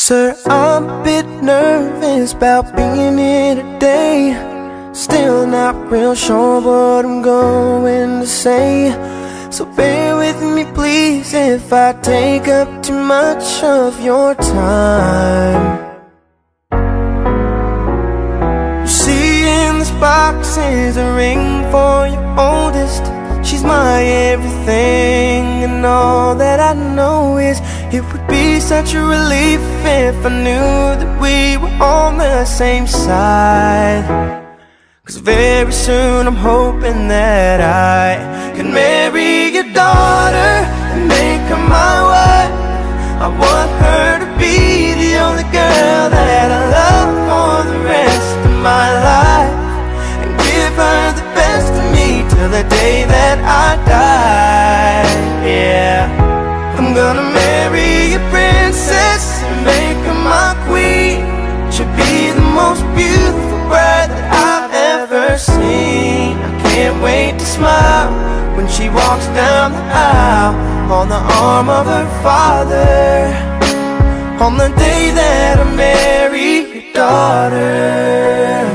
Sir, I'm a bit nervous about being here today. Still not real sure what I'm going to say, so bear with me please if I take up too much of your time. You see, in this box is a ring for your oldest. She's my everything, and all that I know is it would be such a relief if I knew that we were on the same side. 'Cause very soon I'm hoping that I can marry your daughter and make her my wife. I want her to be the only girl that I love for the rest of my life, and give her the best of me till the day that I die. Yeah, I'm gonna marry a princess and make her my queen. She'll be the most beautiful bride that I've ever seen. I can't wait to smile when she walks down the aisle on the arm of her father, on the day that I marry your daughter.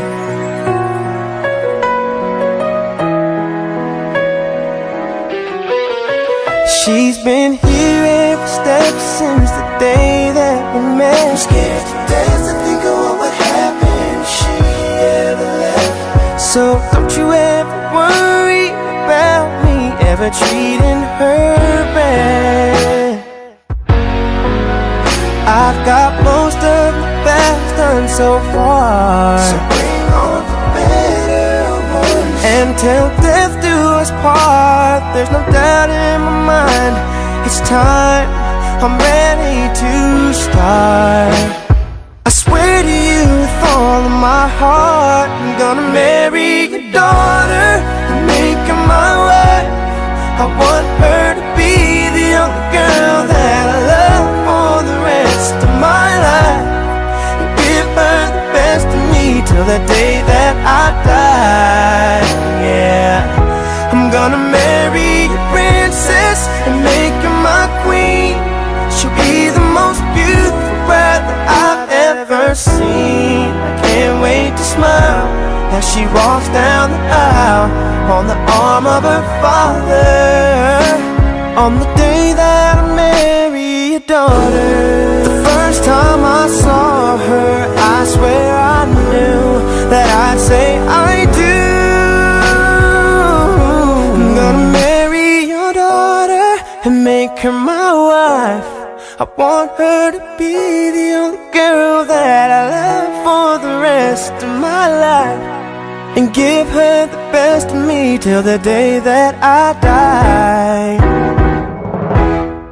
She's been here every step since the day that we met. I'm scared to death to think of what would happen if she ever left. So don't you ever worry about me ever treating her bad. I've got most of the best done so far, so bring on the better ones, and till death do us part. There's no doubt in my mind, it's time, I'm ready to start. I swear to you with all of my heart, I'm gonna marry your daughter and make her my wife. I want her to be the only girl that I love for the rest of my life, and give her the best of me till the day that I die. Yeah, I'm gonna marry a princess and make her my queen. She'll be the most beautiful bride that I've ever seen. I can't wait to smile as she walks down the aisle on the arm of her father, on the day that I marry your daughter. The first time I saw her, I swear I knew that I'd say I do. I'm gonna marry your daughter and make her my wife. I want her to be the only girl that I love for the rest of my life, and give her the best of me till the day that I die.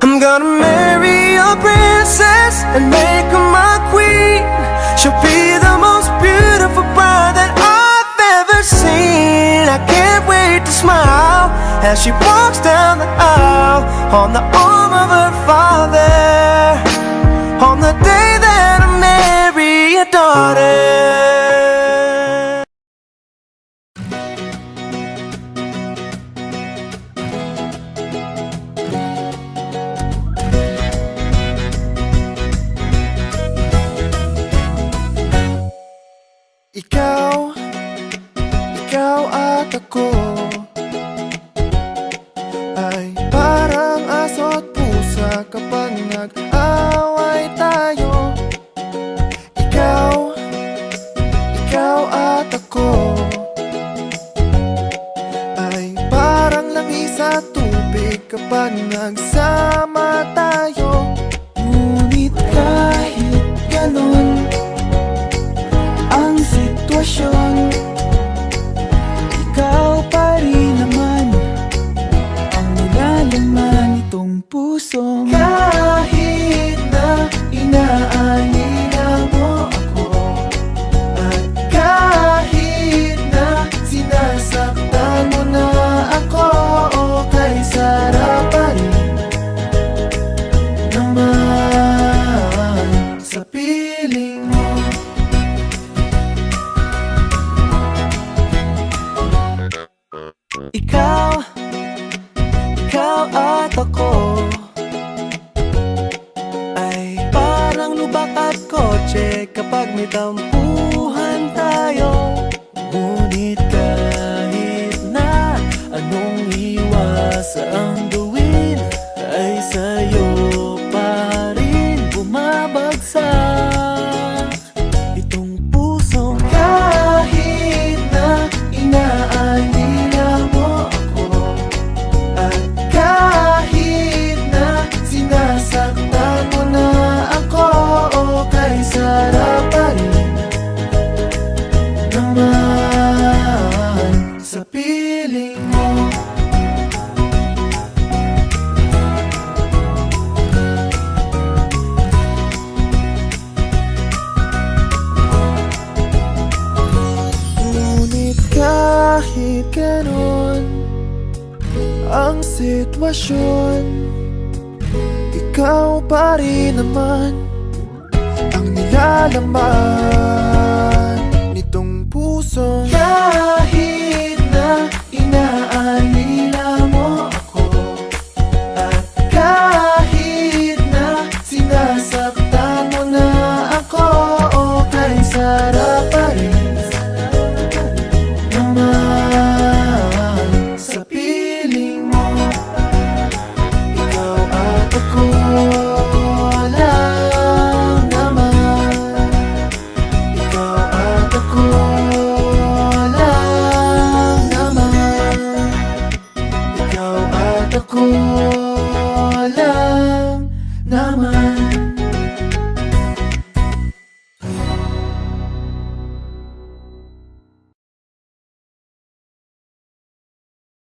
I'm gonna marry a princess and make her my queen. She'll be the most beautiful bride that I've ever seen. I can't wait to smile as she walks down the aisle on the arm of her father, on the day that I marry your daughter. Ikaw at ako ay parang aso at pusa kapag nag-away tayo. Ikaw at ako ay parang langis at tubig kapag nagsama tayo. Ngunit kahit ganon ang sitwasyon, kotse kapag may tampuhan tayo. Ngunit kahit na anong iwas ang gawin, ay sa'yo pa rin bumabagsak itong pusong kahit na inaalila mo ako. At kahit na sinasaktan mo na ako, kay sarap pa rin naman sa piling mo. Ngunit kahit ganon ang sitwasyon, ikaw pa rin naman ang nilalaman nitong puso. Kahit na inaalila mo ako, at kahit na sinasaktan mo na ako, kay sarap pa rin naman sa piling mo. Ikaw at ako lang naman. Ikaw at ako lang naman. Ikaw at ako